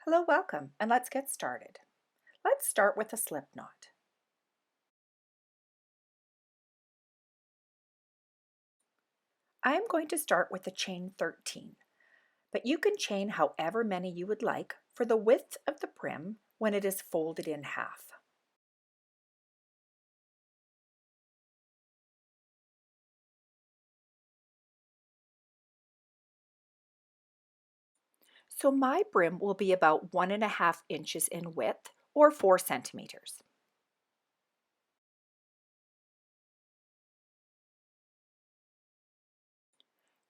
Hello, welcome, and let's get started. Let's start with a slip knot. I am going to start with the chain 13, but you can chain however many you would like for the width of the brim when it is folded in half. So my brim will be about 1.5 inches in width or 4 centimeters.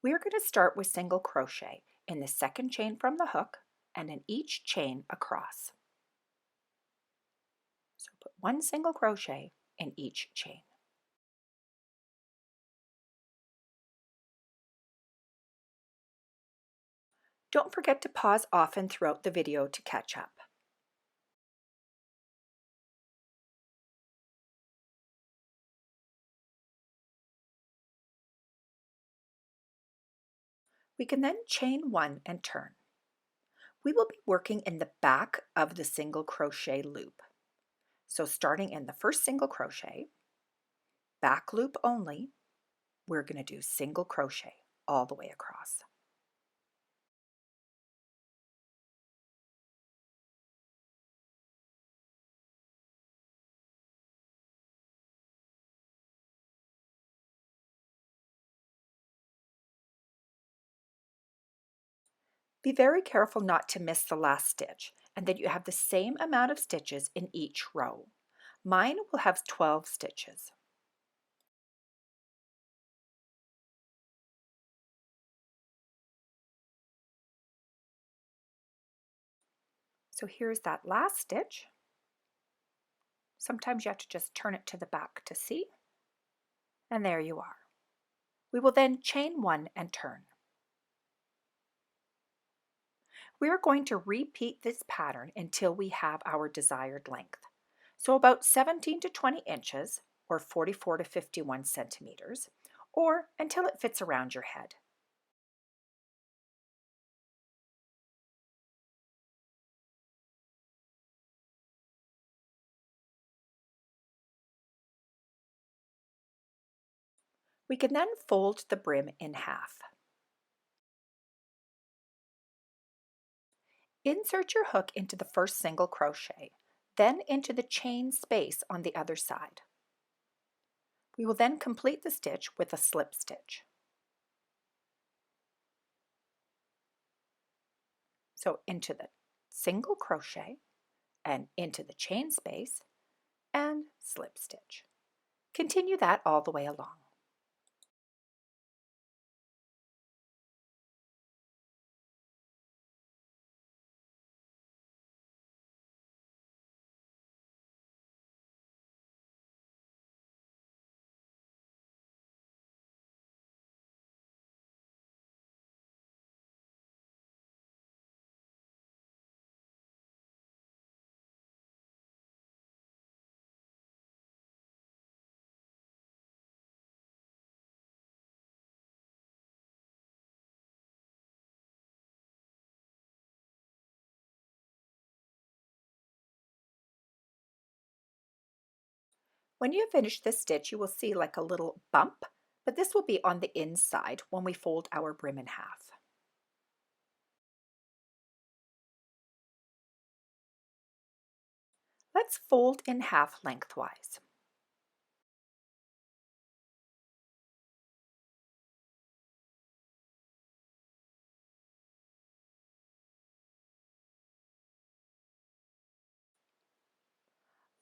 We are going to start with single crochet in the second chain from the hook and in each chain across. So put one single crochet in each chain. Don't forget to pause often throughout the video to catch up. We can then chain one and turn. We will be working in the back of the single crochet loop. So starting in the first single crochet, back loop only, we're going to do single crochet all the way across. Be very careful not to miss the last stitch and that you have the same amount of stitches in each row. Mine will have 12 stitches. So here's that last stitch. Sometimes you have to just turn it to the back to see. And there you are. We will then chain one and turn. We are going to repeat this pattern until we have our desired length. So about 17 to 20 inches or 44 to 51 centimeters, or until it fits around your head. We can then fold the brim in half. Insert your hook into the first single crochet, then into the chain space on the other side. We will then complete the stitch with a slip stitch. So into the single crochet and into the chain space and slip stitch. Continue that all the way along. When you finish this stitch, you will see like a little bump, but this will be on the inside when we fold our brim in half. Let's fold in half lengthwise.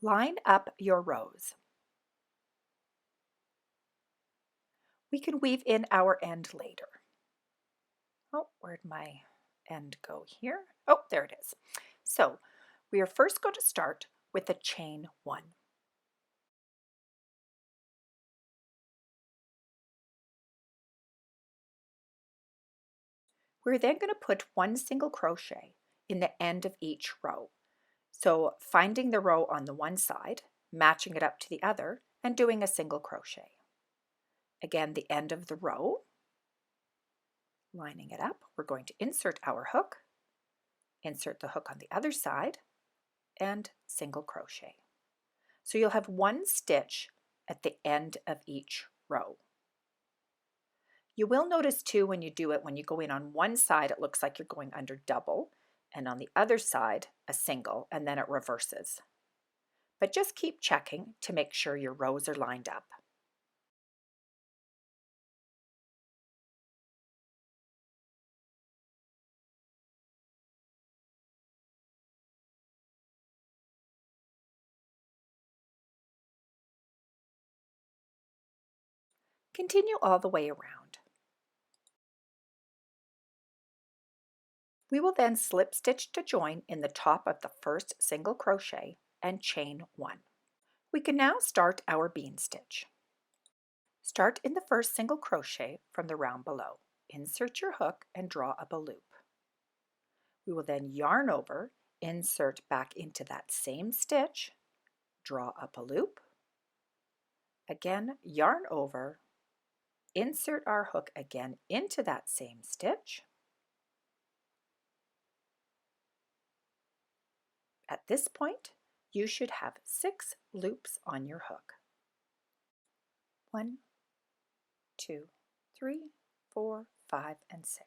Line up your rows. We can weave in our end later. Oh, where'd my end go here? Oh, there it is. So we are first going to start with a chain one. We're then going to put one single crochet in the end of each row. So finding the row on the one side, matching it up to the other, and doing a single crochet. Again, the end of the row, lining it up, we're going to insert our hook insert the hook on the other side, and single crochet. So you'll have one stitch at the end of each row. You will notice too when you do it, when you go in on one side, it looks like you're going under double, and on the other side, a single, and then it reverses. But just keep checking to make sure your rows are lined up. Continue all the way around. We will then slip stitch to join in the top of the first single crochet and chain 1. We can now start our bean stitch. Start in the first single crochet from the round below. Insert your hook and draw up a loop. We will then yarn over, insert back into that same stitch, draw up a loop, again yarn over, insert our hook again into that same stitch. At this point, you should have 6 loops on your hook. 1, 2, 3, 4, 5, and 6.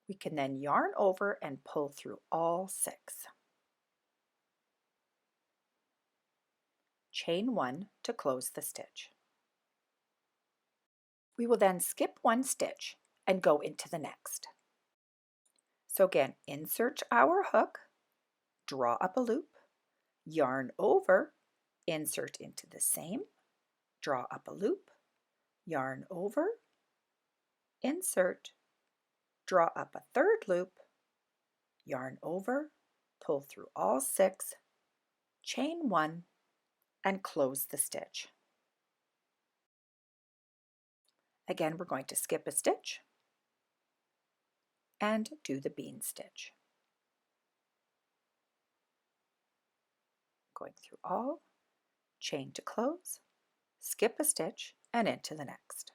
We can then yarn over and pull through all 6. Chain 1 to close the stitch. We will then skip 1 stitch and go into the next. So again, insert our hook, draw up a loop, yarn over, insert into the same, draw up a loop, yarn over, insert, draw up a 3rd loop, yarn over, pull through all 6, chain 1, and close the stitch. Again, we're going to skip a stitch and do the bean stitch. Going through all, chain to close, skip a stitch, and into the next.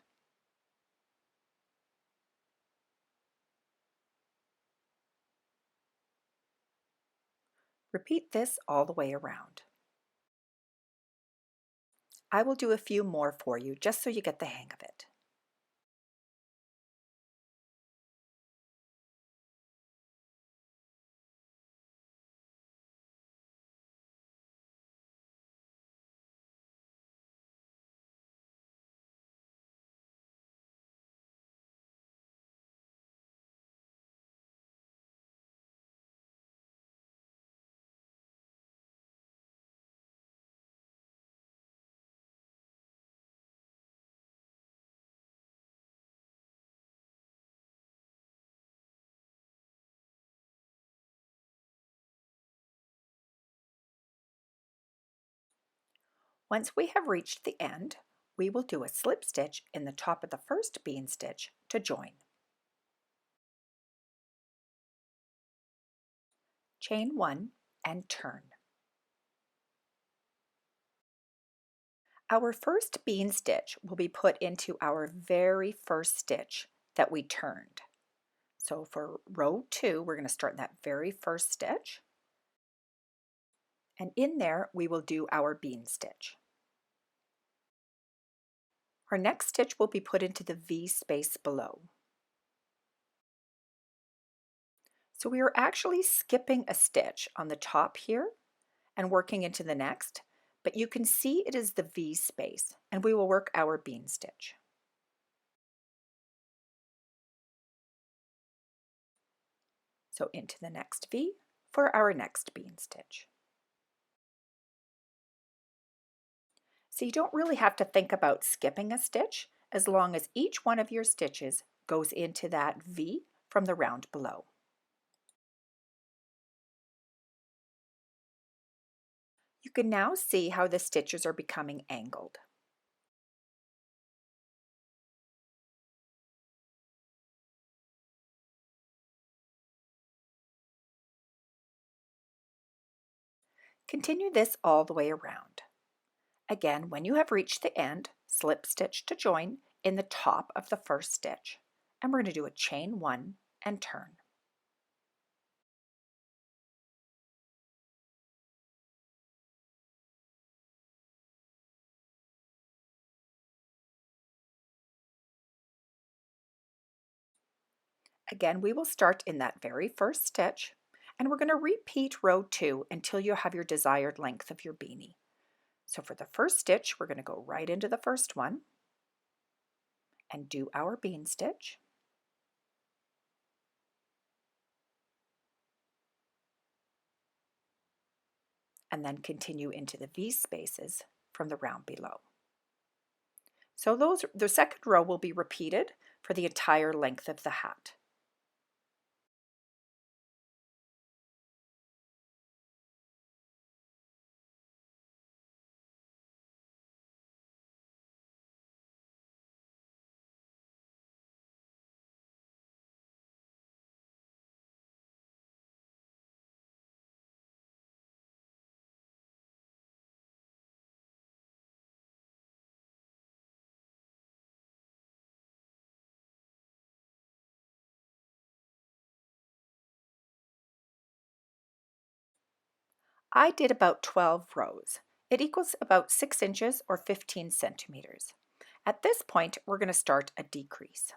Repeat this all the way around. I will do a few more for you just so you get the hang of it. Once we have reached the end, we will do a slip stitch in the top of the first bean stitch to join. Chain 1 and turn. Our first bean stitch will be put into our very first stitch that we turned. So for row 2, we're going to start that very first stitch, and in there we will do our bean stitch. Our next stitch will be put into the V space below. So we are actually skipping a stitch on the top here and working into the next, but you can see it is the V space, and we will work our bean stitch. So into the next V for our next bean stitch. So you don't really have to think about skipping a stitch as long as each one of your stitches goes into that V from the round below. You can now see how the stitches are becoming angled. Continue this all the way around. Again, when you have reached the end, slip stitch to join in the top of the first stitch, and we're going to do a chain 1 and turn. Again, we will start in that very first stitch, and we're going to repeat row 2 until you have your desired length of your beanie. So for the first stitch, we're going to go right into the first one and do our bean stitch. And then continue into the V spaces from the round below. So the second row will be repeated for the entire length of the hat. I did about 12 rows. It equals about 6 inches or 15 centimeters. At this point, we're going to start a decrease.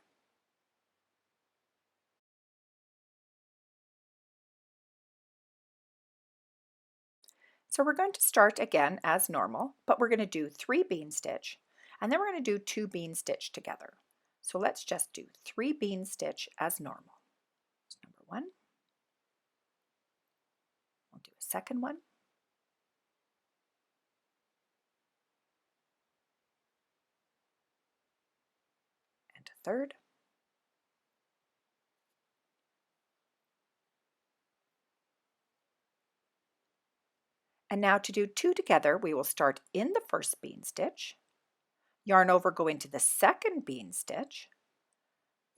So we're going to start again as normal, but we're going to do 3 bean stitch, and then we're going to do 2 bean stitch together. So let's just do 3 bean stitch as normal. So number 1, we'll do a second one, and a third, and now to do 2 together, we will start in the first bean stitch, yarn over, go into the second bean stitch,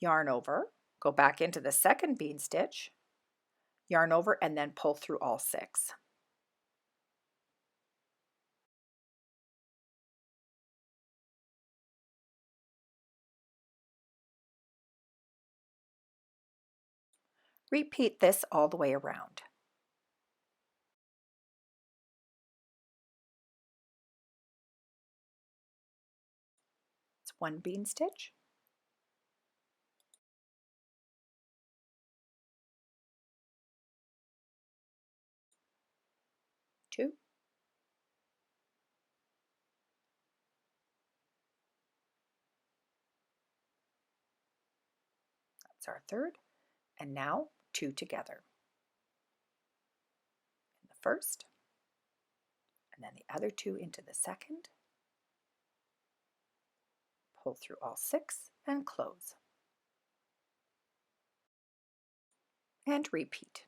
yarn over, go back into the second bean stitch, yarn over, and then pull through all 6. Repeat this all the way around. It's 1 bean stitch, 2, that's our third, and now 2 together. In the first, and then the other 2 into the second, pull through all 6 and close. And repeat.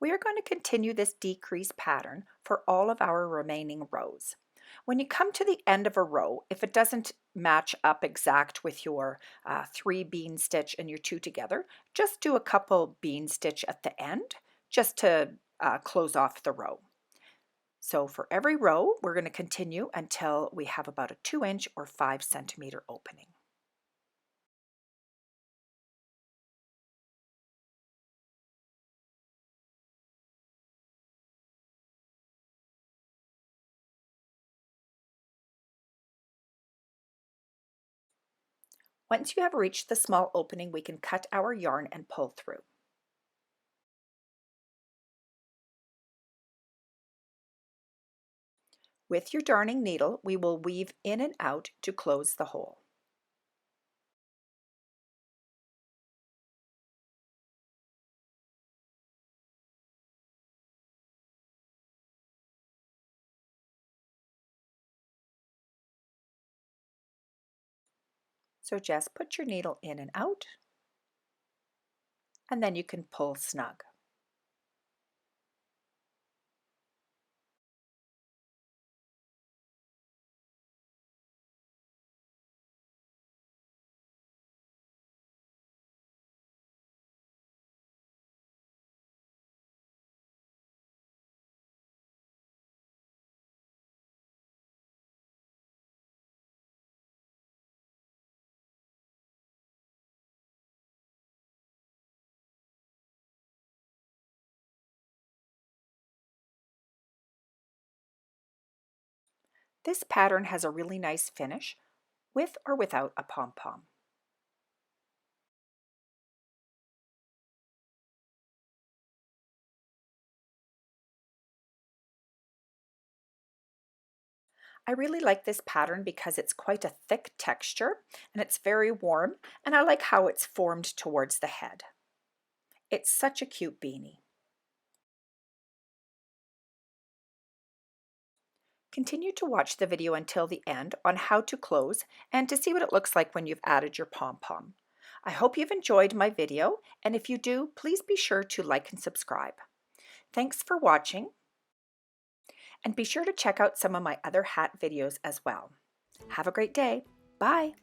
We are going to continue this decrease pattern for all of our remaining rows. When you come to the end of a row, if it doesn't match up exact with your 3 bean stitch and your 2 together, just do a couple bean stitch at the end just to close off the row. So for every row, we're going to continue until we have about a 2-inch or 5 centimeter opening. Once you have reached the small opening, we can cut our yarn and pull through. With your darning needle, we will weave in and out to close the hole. So just put your needle in and out and then you can pull snug. This pattern has a really nice finish with or without a pom-pom. I really like this pattern because it's quite a thick texture and it's very warm, and I like how it's formed towards the head. It's such a cute beanie. Continue to watch the video until the end on how to close and to see what it looks like when you've added your pom-pom. I hope you've enjoyed my video, and if you do, please be sure to like and subscribe. Thanks for watching, and be sure to check out some of my other hat videos as well. Have a great day. Bye.